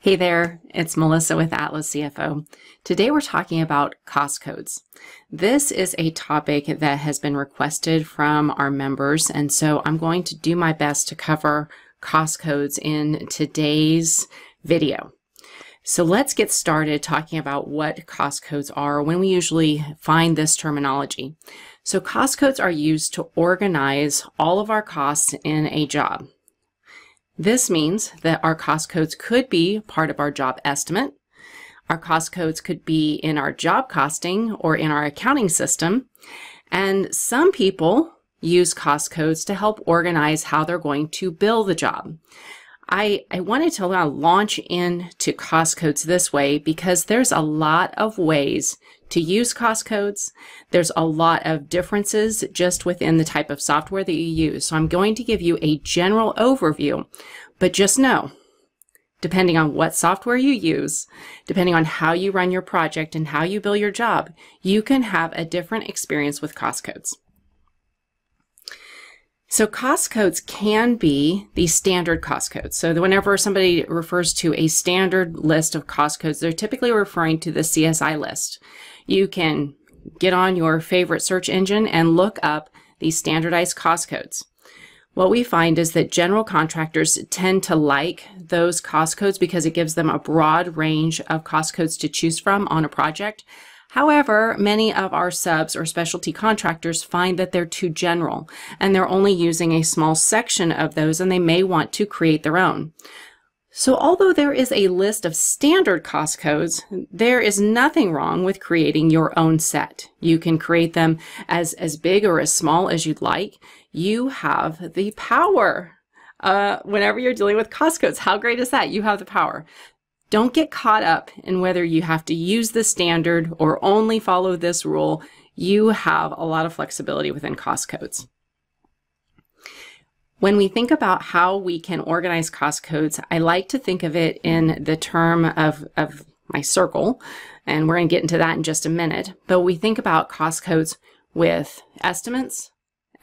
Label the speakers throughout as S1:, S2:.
S1: Hey there, it's Melissa with Atlas CFO. Today we're talking about cost codes. This is a topic that has been requested from our members, and so I'm going to do my best to cover cost codes in today's video. So let's get started talking about what cost codes are, when we usually find this terminology. So cost codes are used to organize all of our costs in a job. This means that our cost codes could be part of our job estimate. Our cost codes could be in our job costing or in our accounting system. And some people use cost codes to help organize how they're going to bill the job. I wanted to launch into cost codes this way because there's a lot of ways to use cost codes. There's a lot of differences just within the type of software that you use. So I'm going to give you a general overview, but just know, depending on what software you use, depending on how you run your project and how you bill your job, you can have a different experience with cost codes. So cost codes can be the standard cost codes. So whenever somebody refers to a standard list of cost codes, they're typically referring to the CSI list. You can get on your favorite search engine and look up these standardized cost codes. What we find is that general contractors tend to like those cost codes because it gives them a broad range of cost codes to choose from on a project. However, many of our subs or specialty contractors find that they're too general and they're only using a small section of those, and they may want to create their own. So although there is a list of standard cost codes, there is nothing wrong with creating your own set. You can create them as big or as small as you'd like. You have the power whenever you're dealing with cost codes. How great is that? You have the power. Don't get caught up in whether you have to use the standard or only follow this rule. You have a lot of flexibility within cost codes. When we think about how we can organize cost codes, I like to think of it in the term of my circle, and we're going to get into that in just a minute. But we think about cost codes with estimates,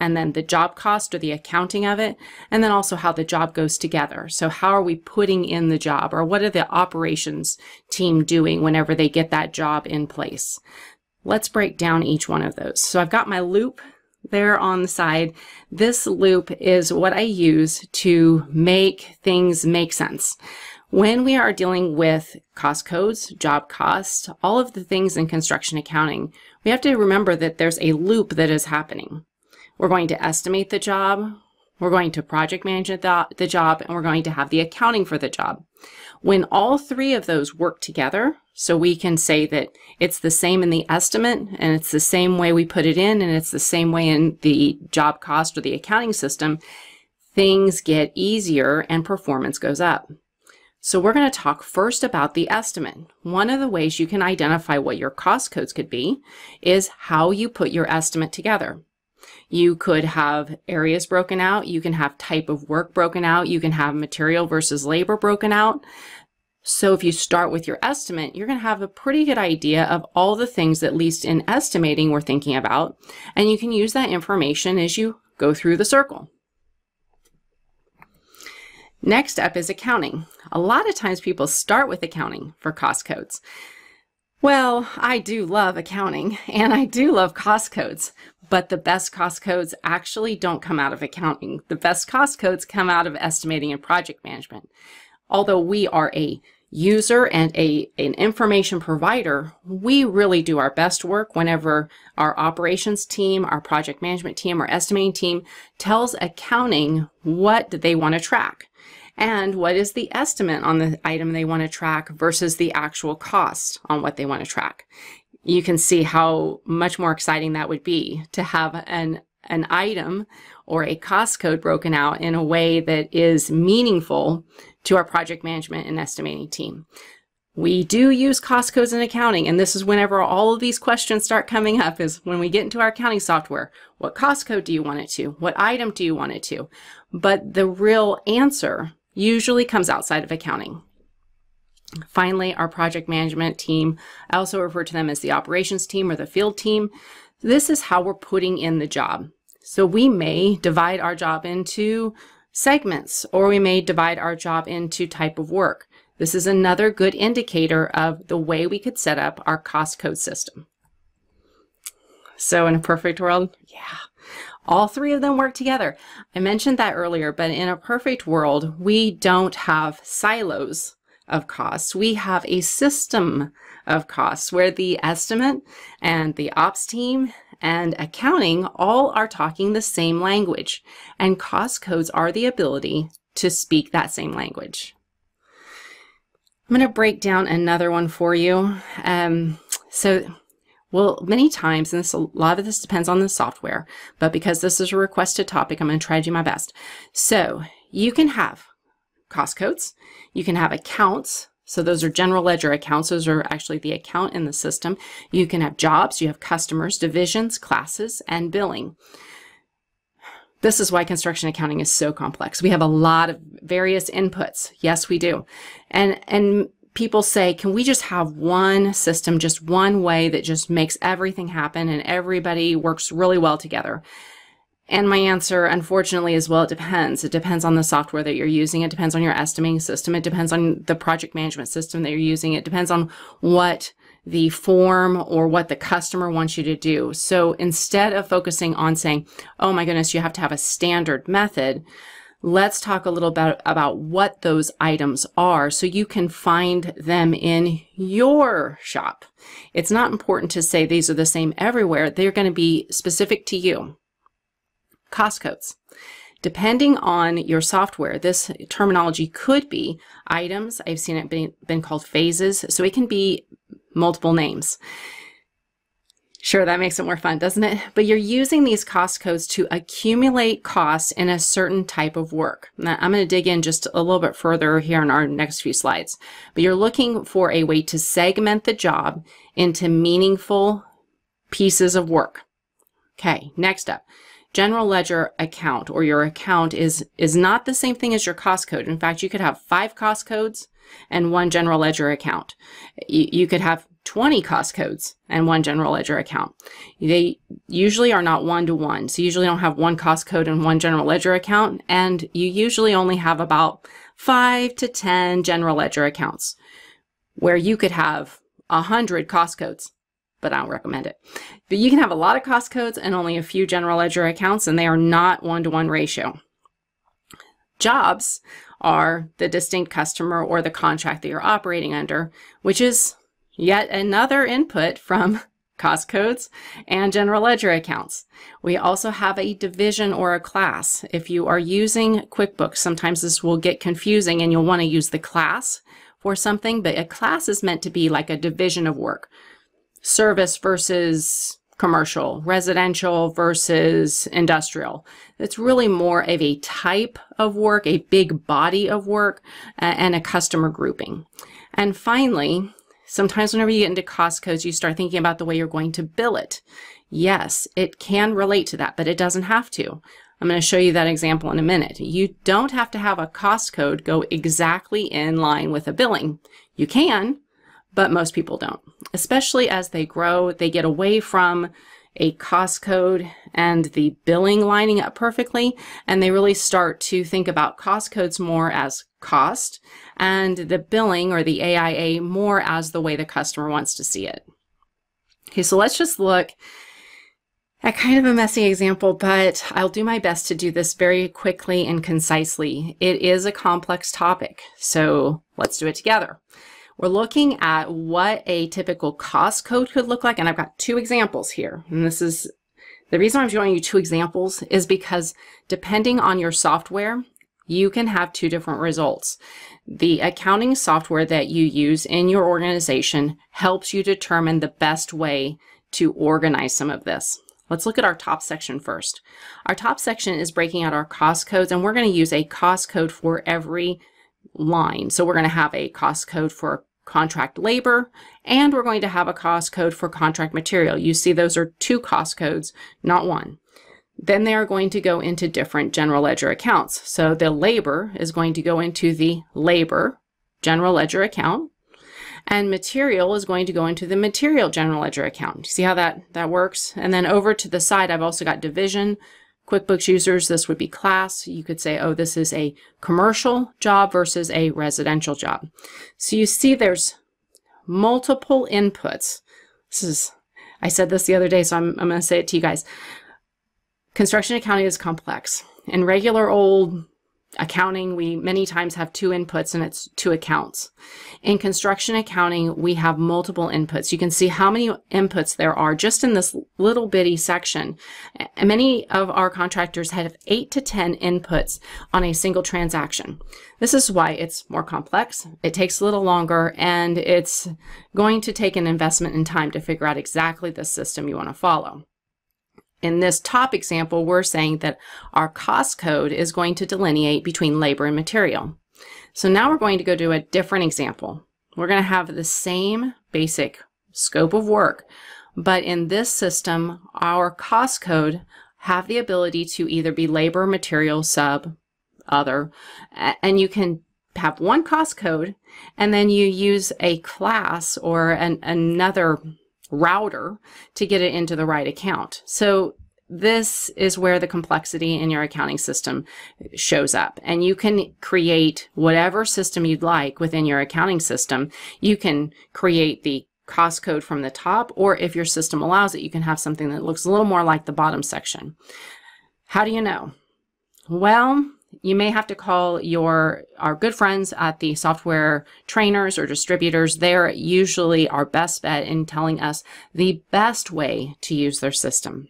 S1: and then the job cost or the accounting of it, and then also how the job goes together. So how are we putting in the job, or what are the operations team doing whenever they get that job in place? Let's break down each one of those. So I've got my loop there on the side. This loop is what I use to make things make sense. When we are dealing with cost codes, job cost, all of the things in construction accounting, we have to remember that there's a loop that is happening. We're going to estimate the job, we're going to project manage the job, and we're going to have the accounting for the job. When all three of those work together, so we can say that it's the same in the estimate, and it's the same way we put it in, and it's the same way in the job cost or the accounting system, things get easier and performance goes up. So we're going to talk first about the estimate. One of the ways you can identify what your cost codes could be is how you put your estimate together. You could have areas broken out, you can have type of work broken out, you can have material versus labor broken out. So if you start with your estimate, you're going to have a pretty good idea of all the things, at least in estimating, we're thinking about, and you can use that information as you go through the circle. Next up is accounting. A lot of times people start with accounting for cost codes. Well, I do love accounting and I do love cost codes, but the best cost codes actually don't come out of accounting. The best cost codes come out of estimating and project management. Although we are a user and an information provider, we really do our best work whenever our operations team, our project management team, our estimating team tells accounting what they want to track and what is the estimate on the item they want to track versus the actual cost on what they want to track. You can see how much more exciting that would be to have an item or a cost code broken out in a way that is meaningful to our project management and estimating team. We do use cost codes in accounting, and this is whenever all of these questions start coming up, is when we get into our accounting software. What cost code do you want it to? What item do you want it to? But the real answer usually comes outside of accounting. Finally, our project management team, I also refer to them as the operations team or the field team. This is how we're putting in the job. So we may divide our job into segments, or we may divide our job into type of work. This is another good indicator of the way we could set up our cost code system. So in a perfect world, yeah, all three of them work together. I mentioned that earlier, but in a perfect world, we don't have silos of costs. We have a system of costs where the estimate and the ops team and accounting all are talking the same language, and cost codes are the ability to speak that same language. I'm going to break down another one for you. Well, many times, and a lot of this depends on the software, but because this is a requested topic, I'm going to try to do my best. So you can have cost codes, you can have accounts. So those are general ledger accounts. Those are actually the account in the system. You can have jobs, you have customers, divisions, classes, and billing. This is why construction accounting is so complex. We have a lot of various inputs. Yes, we do. And people say, can we just have one system, just one way that just makes everything happen and everybody works really well together? And my answer, unfortunately, is, well, it depends. It depends on the software that you're using. It depends on your estimating system. It depends on the project management system that you're using. It depends on what the form or what the customer wants you to do. So instead of focusing on saying, oh my goodness, you have to have a standard method, let's talk a little bit about what those items are so you can find them in your shop. It's not important to say these are the same everywhere. They're going to be specific to you. Cost codes. Depending on your software, this terminology could be items. I've seen it been called phases, so it can be multiple names. Sure, that makes it more fun, doesn't it? But you're using these cost codes to accumulate costs in a certain type of work. Now, I'm going to dig in just a little bit further here in our next few slides. But you're looking for a way to segment the job into meaningful pieces of work. Okay, next up. General ledger account, or your account, is not the same thing as your cost code. In fact, you could have 5 cost codes and 1 general ledger account. You could have 20 cost codes and 1 general ledger account. They usually are not one-to-one. So you usually don't have 1 cost code and 1 general ledger account, and you usually only have about 5 to 10 general ledger accounts, where you could have 100 cost codes, but I don't recommend it. But you can have a lot of cost codes and only a few general ledger accounts, and they are not one-to-one ratio. Jobs are the distinct customer or the contract that you're operating under, which is yet another input from cost codes and general ledger accounts. We also have a division or a class. If you are using QuickBooks, sometimes this will get confusing and you'll want to use the class for something, but a class is meant to be like a division of work. Service versus commercial, residential versus industrial. It's really more of a type of work, a big body of work, and a customer grouping. And finally, sometimes whenever you get into cost codes, you start thinking about the way you're going to bill it. Yes, it can relate to that, but it doesn't have to. I'm going to show you that example in a minute. You don't have to have a cost code go exactly in line with a billing. You can, but most people don't. Especially as they grow, they get away from a cost code and the billing lining up perfectly, and they really start to think about cost codes more as cost and the billing or the AIA more as the way the customer wants to see it. Okay, so let's just look at kind of a messy example, but I'll do my best to do this very quickly and concisely. It is a complex topic, so let's do it together. We're looking at what a typical cost code could look like, and I've got 2 examples here. And this is the reason I'm showing you 2 examples is because depending on your software, you can have 2 different results. The accounting software that you use in your organization helps you determine the best way to organize some of this. Let's look at our top section first. Our top section is breaking out our cost codes, and we're going to use a cost code for every line. So we're going to have a cost code for contract labor, and we're going to have a cost code for contract material. You see those are 2 cost codes, not 1. Then they are going to go into different general ledger accounts. So the labor is going to go into the labor general ledger account, and material is going to go into the material general ledger account. See how that works? And then over to the side, I've also got division, QuickBooks users, this would be class. You could say, oh, this is a commercial job versus a residential job. So you see there's multiple inputs. I said this the other day, so I'm going to say it to you guys. Construction accounting is complex. In regular old accounting, we many times have two inputs and it's two accounts. In construction accounting, we have multiple inputs. You can see how many inputs there are just in this little bitty section. And many of our contractors have 8 to 10 inputs on a single transaction. This is why it's more complex. It takes a little longer, and it's going to take an investment in time to figure out exactly the system you want to follow. In this top example, we're saying that our cost code is going to delineate between labor and material. So now we're going to go to a different example. We're going to have the same basic scope of work, but in this system, our cost code have the ability to either be labor, material, sub, other, and you can have one cost code, and then you use a class or another router to get it into the right account. So this is where the complexity in your accounting system shows up, and you can create whatever system you'd like within your accounting system. You can create the cost code from the top, or if your system allows it, you can have something that looks a little more like the bottom section. How do you know? Well, you may have to call our good friends at the software trainers or distributors. They're usually our best bet in telling us the best way to use their system.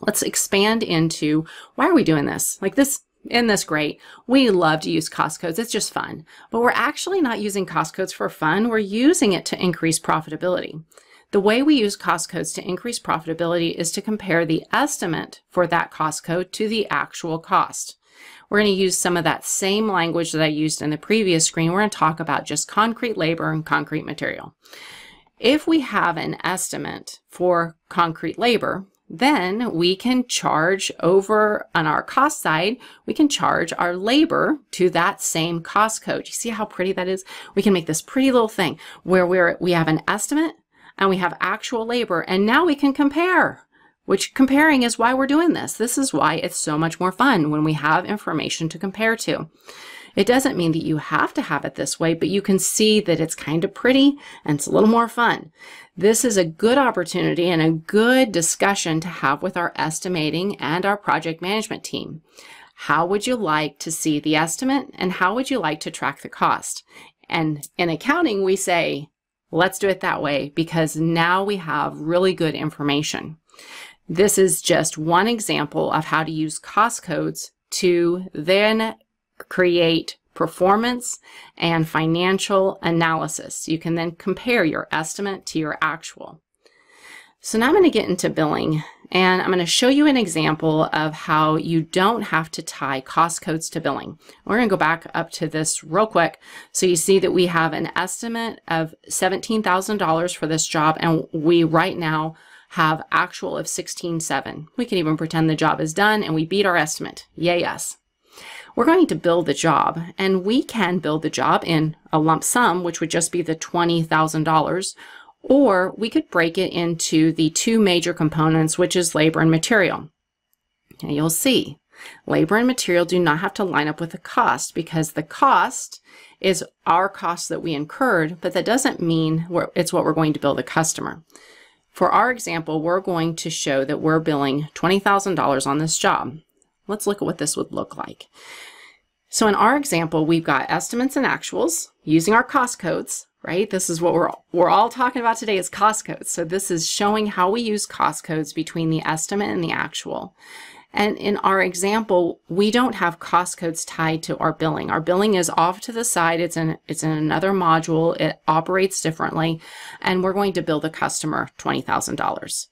S1: Let's expand into why are we doing this? Like this, isn't this great? We love to use cost codes. It's just fun. But we're actually not using cost codes for fun. We're using it to increase profitability. The way we use cost codes to increase profitability is to compare the estimate for that cost code to the actual cost. We're going to use some of that same language that I used in the previous screen. We're going to talk about just concrete labor and concrete material. If we have an estimate for concrete labor, then we can charge over on our cost side, we can charge our labor to that same cost code. You see how pretty that is? We can make this pretty little thing where we have an estimate and we have actual labor, and now we can compare. Which comparing is why we're doing this. This is why it's so much more fun when we have information to compare to. It doesn't mean that you have to have it this way, but you can see that it's kind of pretty and it's a little more fun. This is a good opportunity and a good discussion to have with our estimating and our project management team. How would you like to see the estimate, and how would you like to track the cost? And in accounting, we say, let's do it that way because now we have really good information. This is just one example of how to use cost codes to then create performance and financial analysis. You can then compare your estimate to your actual. So now I'm going to get into billing, and I'm going to show you an example of how you don't have to tie cost codes to billing. We're going to go back up to this real quick. So you see that we have an estimate of $17,000 for this job, and we right now have actual of $16,700. We can even pretend the job is done and we beat our estimate. Yay us. We're going to build the job, and we can build the job in a lump sum, which would just be the $20,000, or we could break it into the two major components, which is labor and material. Now you'll see labor and material do not have to line up with the cost, because the cost is our cost that we incurred, but that doesn't mean it's what we're going to bill the customer. For our example, we're going to show that we're billing $20,000 on this job. Let's look at what this would look like. So in our example, we've got estimates and actuals using our cost codes, right? This is what we're all talking about today is cost codes. So this is showing how we use cost codes between the estimate and the actual. And in our example, we don't have cost codes tied to our billing. Our billing is off to the side. It's in another module. It operates differently, and we're going to bill the customer $20,000.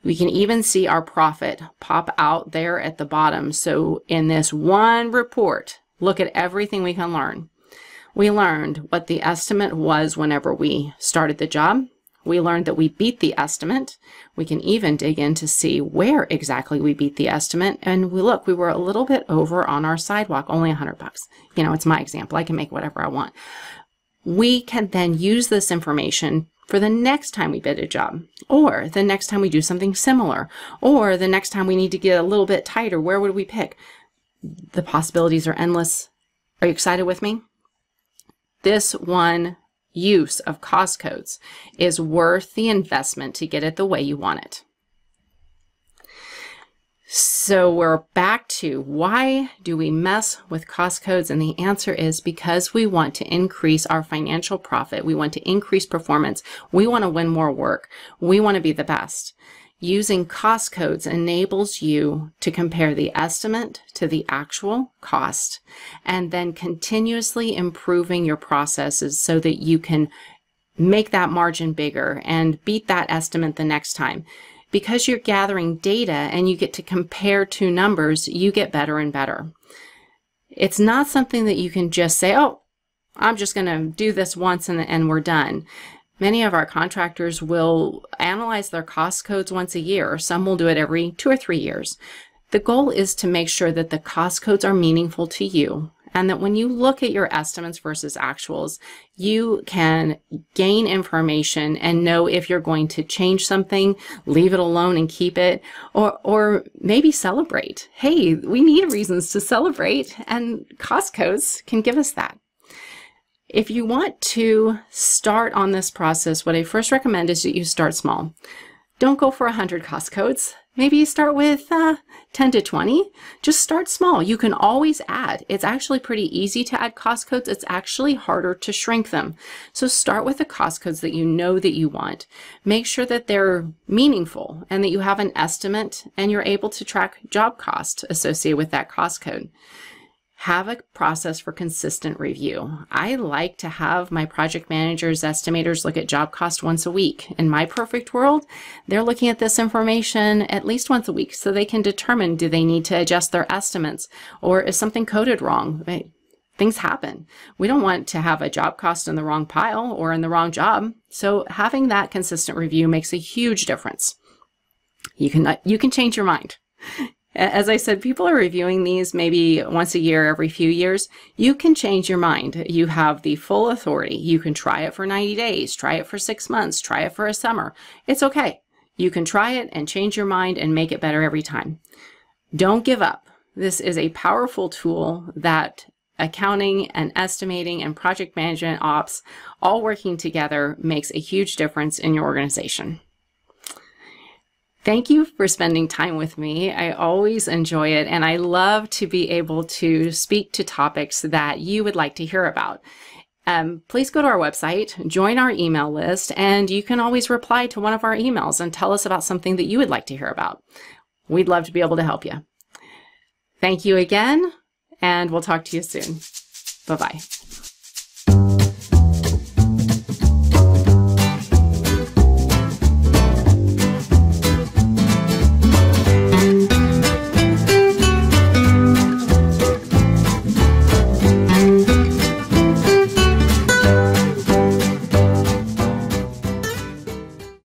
S1: We can even see our profit pop out there at the bottom. So in this one report, look at everything we can learn. We learned what the estimate was whenever we started the job. We learned that we beat the estimate. We can even dig in to see where exactly we beat the estimate. And we were a little bit over on our sidewalk, only $100. You know, it's my example. I can make whatever I want. We can then use this information for the next time we bid a job, or the next time we do something similar, or the next time we need to get a little bit tighter, where would we pick? The possibilities are endless. Are you excited with me? This one use of cost codes is worth the investment to get it the way you want it. So we're back to, why do we mess with cost codes? And the answer is because we want to increase our financial profit. We want to increase performance. We want to win more work. We want to be the best. Using cost codes enables you to compare the estimate to the actual cost, and then continuously improving your processes so that you can make that margin bigger and beat that estimate the next time. Because you're gathering data and you get to compare two numbers, you get better and better. It's not something that you can just say, oh, I'm just going to do this once and we're done. Many of our contractors will analyze their cost codes once a year. Some will do it every 2 or 3 years. The goal is to make sure that the cost codes are meaningful to you, and that when you look at your estimates versus actuals, you can gain information and know if you're going to change something, leave it alone and keep it, or maybe celebrate. Hey, we need reasons to celebrate, and cost codes can give us that. If you want to start on this process, what I first recommend is that you start small. Don't go for 100 cost codes. Maybe you start with 10 to 20. Just start small. You can always add. It's actually pretty easy to add cost codes. It's actually harder to shrink them. So start with the cost codes that you know that you want. Make sure that they're meaningful and that you have an estimate and you're able to track job costs associated with that cost code. Have a process for consistent review. I like to have my project managers, estimators look at job cost once a week. In my perfect world, they're looking at this information at least once a week so they can determine, do they need to adjust their estimates, or is something coded wrong? Things happen. We don't want to have a job cost in the wrong pile or in the wrong job. So having that consistent review makes a huge difference. You can change your mind. As I said, people are reviewing these maybe once a year, every few years. You can change your mind. You have the full authority. You can try it for 90 days, try it for 6 months, try it for a summer. It's okay. You can try it and change your mind and make it better every time. Don't give up. This is a powerful tool that accounting and estimating and project management ops all working together makes a huge difference in your organization. Thank you for spending time with me. I always enjoy it, and I love to be able to speak to topics that you would like to hear about. Please go to our website, join our email list, and you can always reply to one of our emails and tell us about something that you would like to hear about. We'd love to be able to help you. Thank you again, and we'll talk to you soon. Bye-bye.